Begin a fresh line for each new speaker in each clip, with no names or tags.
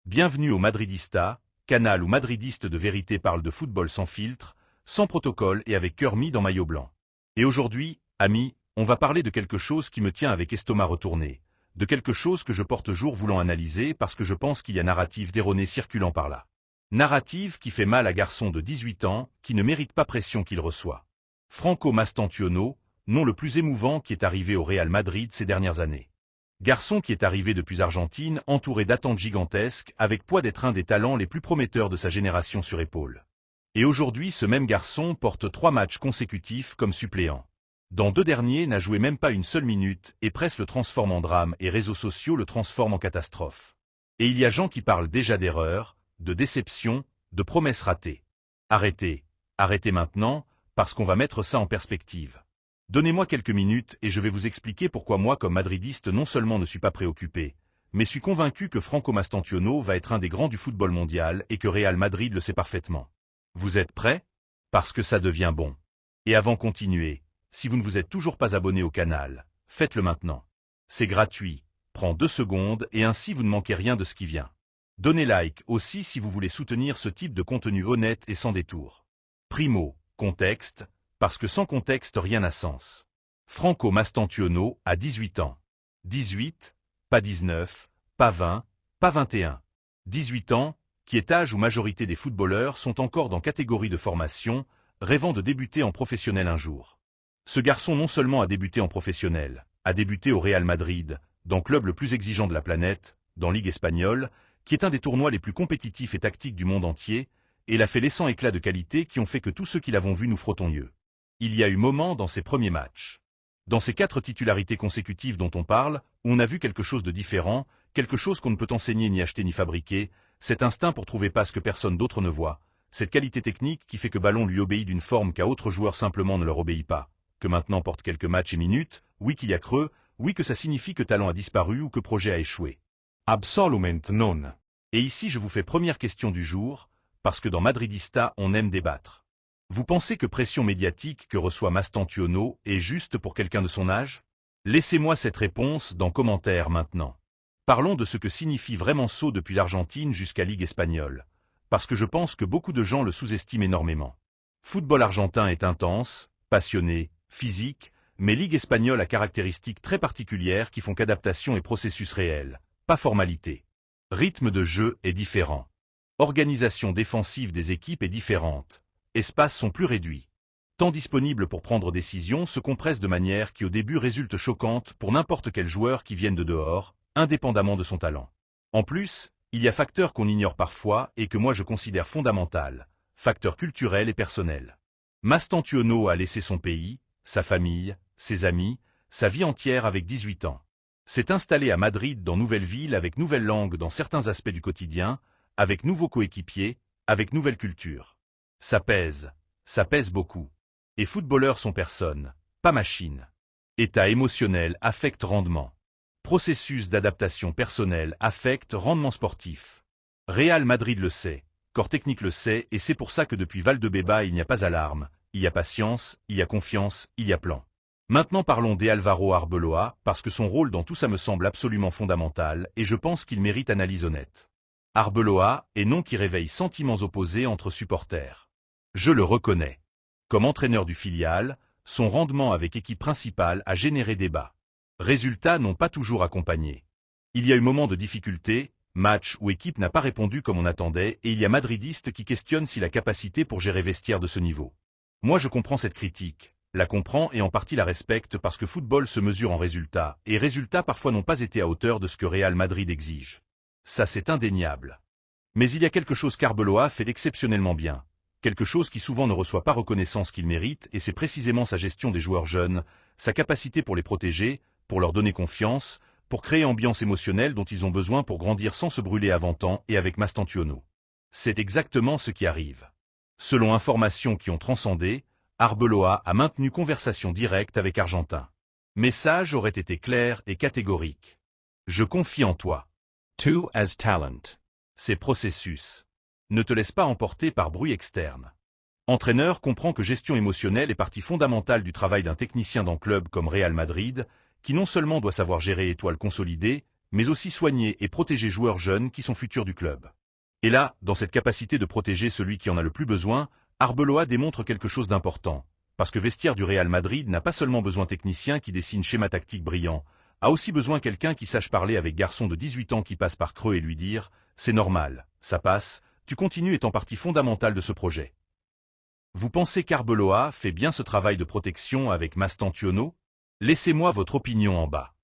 Bienvenue au Madridista, canal où madridistes de vérité parlent de football sans filtre, sans protocole et avec cœur mis dans maillot blanc. Et aujourd'hui, amis, on va parler de quelque chose qui me tient avec estomac retourné, de quelque chose que je porte jour voulant analyser parce que je pense qu'il y a narrative d'erronée circulant par là. Narrative qui fait mal à garçon de 18 ans, qui ne mérite pas pression qu'il reçoit. Franco Mastantuono, nom le plus émouvant qui est arrivé au Real Madrid ces dernières années. Garçon qui est arrivé depuis Argentine, entouré d'attentes gigantesques, avec poids d'être un des talents les plus prometteurs de sa génération sur épaule. Et aujourd'hui ce même garçon porte 3 matchs consécutifs comme suppléant. Dans 2 derniers n'a joué même pas une seule minute, et presse le transforme en drame et réseaux sociaux le transforment en catastrophe. Et il y a gens qui parlent déjà d'erreurs, de déception, de promesses ratées. Arrêtez, arrêtez maintenant, parce qu'on va mettre ça en perspective. Donnez-moi quelques minutes et je vais vous expliquer pourquoi moi comme madridiste non seulement ne suis pas préoccupé, mais suis convaincu que Franco Mastantuono va être un des grands du football mondial et que Real Madrid le sait parfaitement. Vous êtes prêts? Parce que ça devient bon. Et avant de continuer, si vous ne vous êtes toujours pas abonné au canal, faites-le maintenant. C'est gratuit, prend 2 secondes et ainsi vous ne manquez rien de ce qui vient. Donnez like aussi si vous voulez soutenir ce type de contenu honnête et sans détour. Primo, contexte. Parce que sans contexte rien n'a sens. Franco Mastantuono a 18 ans. 18, pas 19, pas 20, pas 21. 18 ans, qui est âge où majorité des footballeurs sont encore dans catégorie de formation, rêvant de débuter en professionnel un jour. Ce garçon non seulement a débuté en professionnel, a débuté au Real Madrid, dans le club le plus exigeant de la planète, dans Ligue espagnole, qui est un des tournois les plus compétitifs et tactiques du monde entier, et l'a fait les 100 éclats de qualité qui ont fait que tous ceux qui l'avont vu nous frottons yeux. Il y a eu moment dans ses premiers matchs. Dans ces 4 titularités consécutives dont on parle, où on a vu quelque chose de différent, quelque chose qu'on ne peut enseigner ni acheter ni fabriquer, cet instinct pour trouver passe que personne d'autre ne voit, cette qualité technique qui fait que Ballon lui obéit d'une forme qu'à autre joueur simplement ne leur obéit pas, que maintenant porte quelques matchs et minutes, oui qu'il y a creux, oui que ça signifie que talent a disparu ou que projet a échoué. Absolument non. Et ici je vous fais première question du jour, parce que dans Madridista on aime débattre. Vous pensez que pression médiatique que reçoit Mastantuono est juste pour quelqu'un de son âge? Laissez-moi cette réponse dans commentaire maintenant. Parlons de ce que signifie vraiment saut depuis l'Argentine jusqu'à Ligue espagnole, parce que je pense que beaucoup de gens le sous-estiment énormément. Football argentin est intense, passionné, physique, mais Ligue espagnole a caractéristiques très particulières qui font qu'adaptation est processus réel, pas formalité. Rythme de jeu est différent. Organisation défensive des équipes est différente. Espaces sont plus réduits. Temps disponible pour prendre décision se compresse de manière qui au début résulte choquante pour n'importe quel joueur qui vienne de dehors, indépendamment de son talent. En plus, il y a facteurs qu'on ignore parfois et que moi je considère fondamental, facteurs culturels et personnels. Mastantuono a laissé son pays, sa famille, ses amis, sa vie entière avec 18 ans. S'est installé à Madrid dans nouvelle ville avec nouvelle langue dans certains aspects du quotidien, avec nouveaux coéquipiers, avec nouvelle culture. Ça pèse beaucoup. Et footballeurs sont personnes, pas machines. État émotionnel affecte rendement. Processus d'adaptation personnelle affecte rendement sportif. Real Madrid le sait, corps technique le sait et c'est pour ça que depuis Valdebeba il n'y a pas alarme, il y a patience, il y a confiance, il y a plan. Maintenant parlons d'Álvaro Arbeloa parce que son rôle dans tout ça me semble absolument fondamental et je pense qu'il mérite analyse honnête. Arbeloa est nom qui réveille sentiments opposés entre supporters. Je le reconnais. Comme entraîneur du filial, son rendement avec équipe principale a généré débat. Résultats n'ont pas toujours accompagné. Il y a eu moment de difficulté, match où équipe n'a pas répondu comme on attendait et il y a madridistes qui questionnent si la capacité pour gérer vestiaire de ce niveau. Moi je comprends cette critique, la comprends et en partie la respecte parce que football se mesure en résultats et résultats parfois n'ont pas été à hauteur de ce que Real Madrid exige. Ça c'est indéniable. Mais il y a quelque chose qu'Arbeloa fait exceptionnellement bien. Quelque chose qui souvent ne reçoit pas reconnaissance qu'il mérite, et c'est précisément sa gestion des joueurs jeunes, sa capacité pour les protéger, pour leur donner confiance, pour créer ambiance émotionnelle dont ils ont besoin pour grandir sans se brûler avant temps et avec Mastantuono. C'est exactement ce qui arrive. Selon informations qui ont transcendé, Arbeloa a maintenu conversation directe avec Argentin. Message aurait été clair et catégorique. Je confie en toi.
Two as talent.
C'est processus. Ne te laisse pas emporter par bruit externe. Entraîneur comprend que gestion émotionnelle est partie fondamentale du travail d'un technicien dans club comme Real Madrid, qui non seulement doit savoir gérer étoiles consolidées, mais aussi soigner et protéger joueurs jeunes qui sont futurs du club. Et là, dans cette capacité de protéger celui qui en a le plus besoin, Arbeloa démontre quelque chose d'important. Parce que vestiaire du Real Madrid n'a pas seulement besoin technicien qui dessine schéma tactique brillant, a aussi besoin quelqu'un qui sache parler avec garçon de 18 ans qui passe par creux et lui dire « c'est normal, ça passe, tu continues est en partie fondamentale de ce projet ». Vous pensez qu'Arbeloa fait bien ce travail de protection avec Mastantuono? Laissez-moi votre opinion en bas.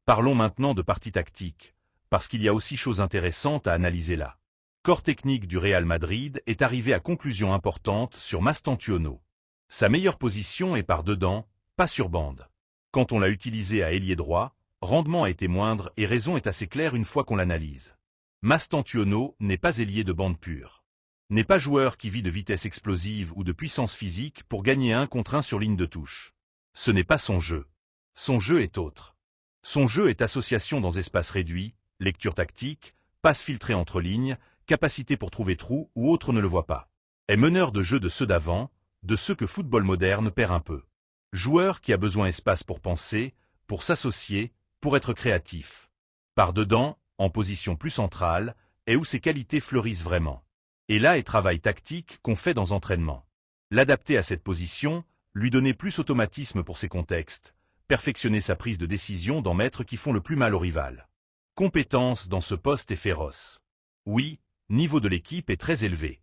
Parlons maintenant de partie tactique, parce qu'il y a aussi choses intéressantes à analyser là. Corps technique du Real Madrid est arrivé à conclusion importante sur Mastantuono. Sa meilleure position est par dedans, pas sur bande. Quand on l'a utilisé à ailier droit, rendement a été moindre et raison est assez claire une fois qu'on l'analyse. Mastantuono n'est pas ailier de bande pure. N'est pas joueur qui vit de vitesse explosive ou de puissance physique pour gagner 1 contre 1 sur ligne de touche. Ce n'est pas son jeu. Son jeu est autre. Son jeu est association dans espace réduit, lecture tactique, passe filtrée entre lignes, capacité pour trouver trou ou autre ne le voit pas. Est meneur de jeu de ceux d'avant, de ceux que football moderne perd un peu. Joueur qui a besoin d'espace pour penser, pour s'associer, pour être créatif. Par dedans, en position plus centrale, est où ses qualités fleurissent vraiment. Et là est travail tactique qu'on fait dans entraînement. L'adapter à cette position, lui donner plus automatisme pour ses contextes, perfectionner sa prise de décision d'en mettre qui font le plus mal au rival. Compétence dans ce poste est féroce. Oui, niveau de l'équipe est très élevé.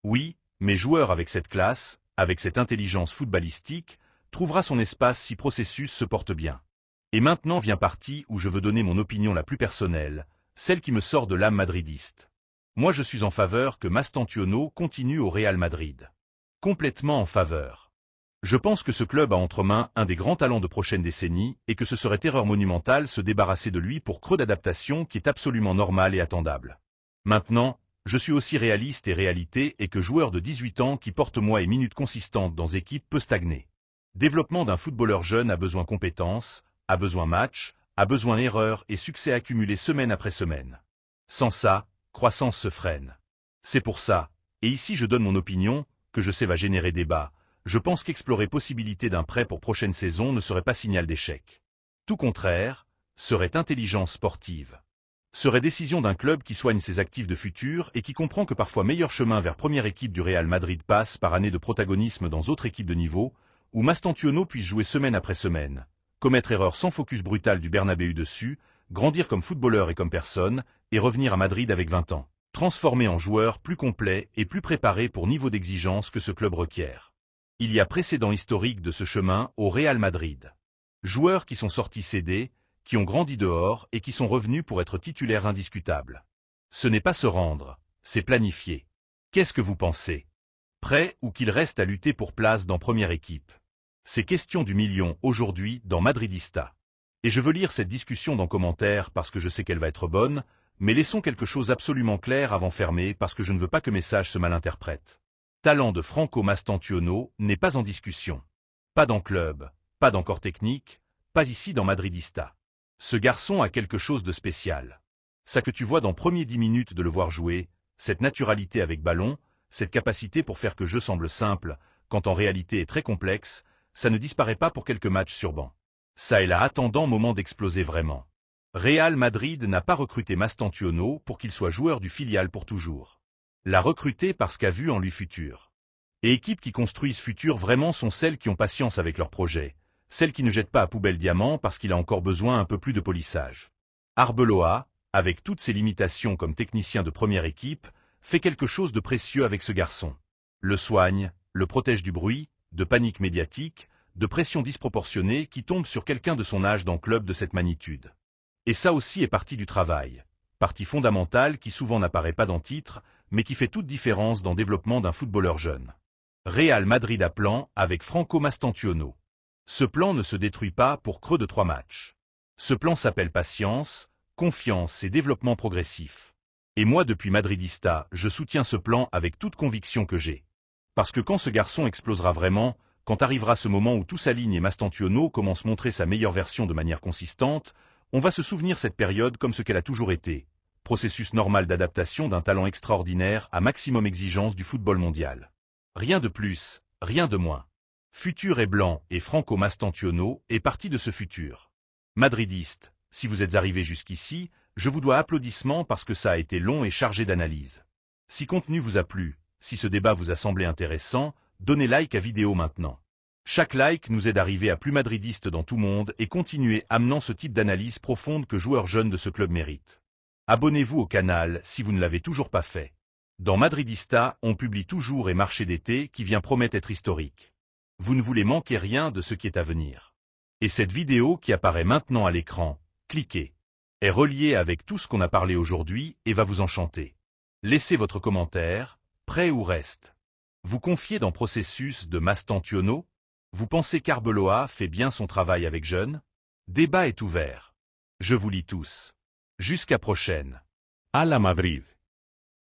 Oui, mais joueur avec cette classe, avec cette intelligence footballistique, trouvera son espace si processus se porte bien. Et maintenant vient partie où je veux donner mon opinion la plus personnelle, celle qui me sort de l'âme madridiste. Moi je suis en faveur que Mastantuono continue au Real Madrid. Complètement en faveur. Je pense que ce club a entre mains un des grands talents de prochaine décennie et que ce serait erreur monumentale se débarrasser de lui pour creux d'adaptation qui est absolument normal et attendable. Maintenant, je suis aussi réaliste et réalité et que joueur de 18 ans qui porte mois et minutes consistantes dans équipe peut stagner. Développement d'un footballeur jeune a besoin compétences, a besoin match, a besoin erreurs et succès accumulés semaine après semaine. Sans ça, croissance se freine. C'est pour ça, et ici je donne mon opinion, que je sais va générer débat, je pense qu'explorer possibilité d'un prêt pour prochaine saison ne serait pas signal d'échec. Tout contraire, serait intelligence sportive. Serait décision d'un club qui soigne ses actifs de futur et qui comprend que parfois meilleur chemin vers première équipe du Real Madrid passe par année de protagonisme dans autres équipes de niveau, où Mastantuono puisse jouer semaine après semaine, commettre erreur sans focus brutal du Bernabéu dessus, grandir comme footballeur et comme personne, et revenir à Madrid avec 20 ans, transformé en joueur plus complet et plus préparé pour niveau d'exigence que ce club requiert. Il y a précédent historique de ce chemin au Real Madrid. Joueurs qui sont sortis cédés, qui ont grandi dehors et qui sont revenus pour être titulaires indiscutables. Ce n'est pas se rendre, c'est planifier. Qu'est-ce que vous pensez? Prêt ou qu'il reste à lutter pour place dans première équipe? C'est question du million aujourd'hui dans Madridista. Et je veux lire cette discussion dans commentaires parce que je sais qu'elle va être bonne, mais laissons quelque chose absolument clair avant fermer parce que je ne veux pas que message se malinterprète. Talent de Franco Mastantuono n'est pas en discussion. Pas dans club, pas dans corps technique, pas ici dans Madridista. Ce garçon a quelque chose de spécial. Ça que tu vois dans premiers 10 minutes de le voir jouer, cette naturalité avec ballon, cette capacité pour faire que jeu semble simple, quand en réalité est très complexe, ça ne disparaît pas pour quelques matchs sur banc. Ça est là attendant moment d'exploser vraiment. Real Madrid n'a pas recruté Mastantuono pour qu'il soit joueur du filial pour toujours. L'a recruté parce qu'a vu en lui futur. Et équipes qui construisent futur vraiment sont celles qui ont patience avec leur projet. Celle qui ne jette pas à poubelle diamant parce qu'il a encore besoin un peu plus de polissage. Arbeloa, avec toutes ses limitations comme technicien de première équipe, fait quelque chose de précieux avec ce garçon. Le soigne, le protège du bruit, de panique médiatique, de pression disproportionnée qui tombe sur quelqu'un de son âge dans club de cette magnitude. Et ça aussi est partie du travail, partie fondamentale qui souvent n'apparaît pas dans titre, mais qui fait toute différence dans le développement d'un footballeur jeune. Real Madrid à plan avec Franco Mastantuono. Ce plan ne se détruit pas pour creux de 3 matchs. Ce plan s'appelle patience, confiance et développement progressif. Et moi depuis Madridista, je soutiens ce plan avec toute conviction que j'ai. Parce que quand ce garçon explosera vraiment, quand arrivera ce moment où tout s'aligne et Mastantuono commence à montrer sa meilleure version de manière consistante, on va se souvenir cette période comme ce qu'elle a toujours été. Processus normal d'adaptation d'un talent extraordinaire à maximum exigence du football mondial. Rien de plus, rien de moins. Futur est blanc et Franco Mastantuono est parti de ce futur. Madridiste, si vous êtes arrivé jusqu'ici, Je vous dois applaudissements parce que ça a été long et chargé d'analyse. Si contenu vous a plu, si ce débat vous a semblé intéressant, donnez like à vidéo maintenant. Chaque like nous aide à arriver à plus madridistes dans tout monde et continuer amenant ce type d'analyse profonde que joueurs jeunes de ce club méritent. Abonnez-vous au canal si vous ne l'avez toujours pas fait. Dans Madridista, on publie toujours et marché d'été qui vient promettre être historique. Vous ne voulez manquer rien de ce qui est à venir. Et cette vidéo qui apparaît maintenant à l'écran, cliquez, est reliée avec tout ce qu'on a parlé aujourd'hui et va vous enchanter. Laissez votre commentaire, prêt ou reste. Vous confiez dans processus de Mastantuono? Vous pensez qu'Arbeloa fait bien son travail avec jeunes? Débat est ouvert. Je vous lis tous. Jusqu'à prochaine.
A la Madrid.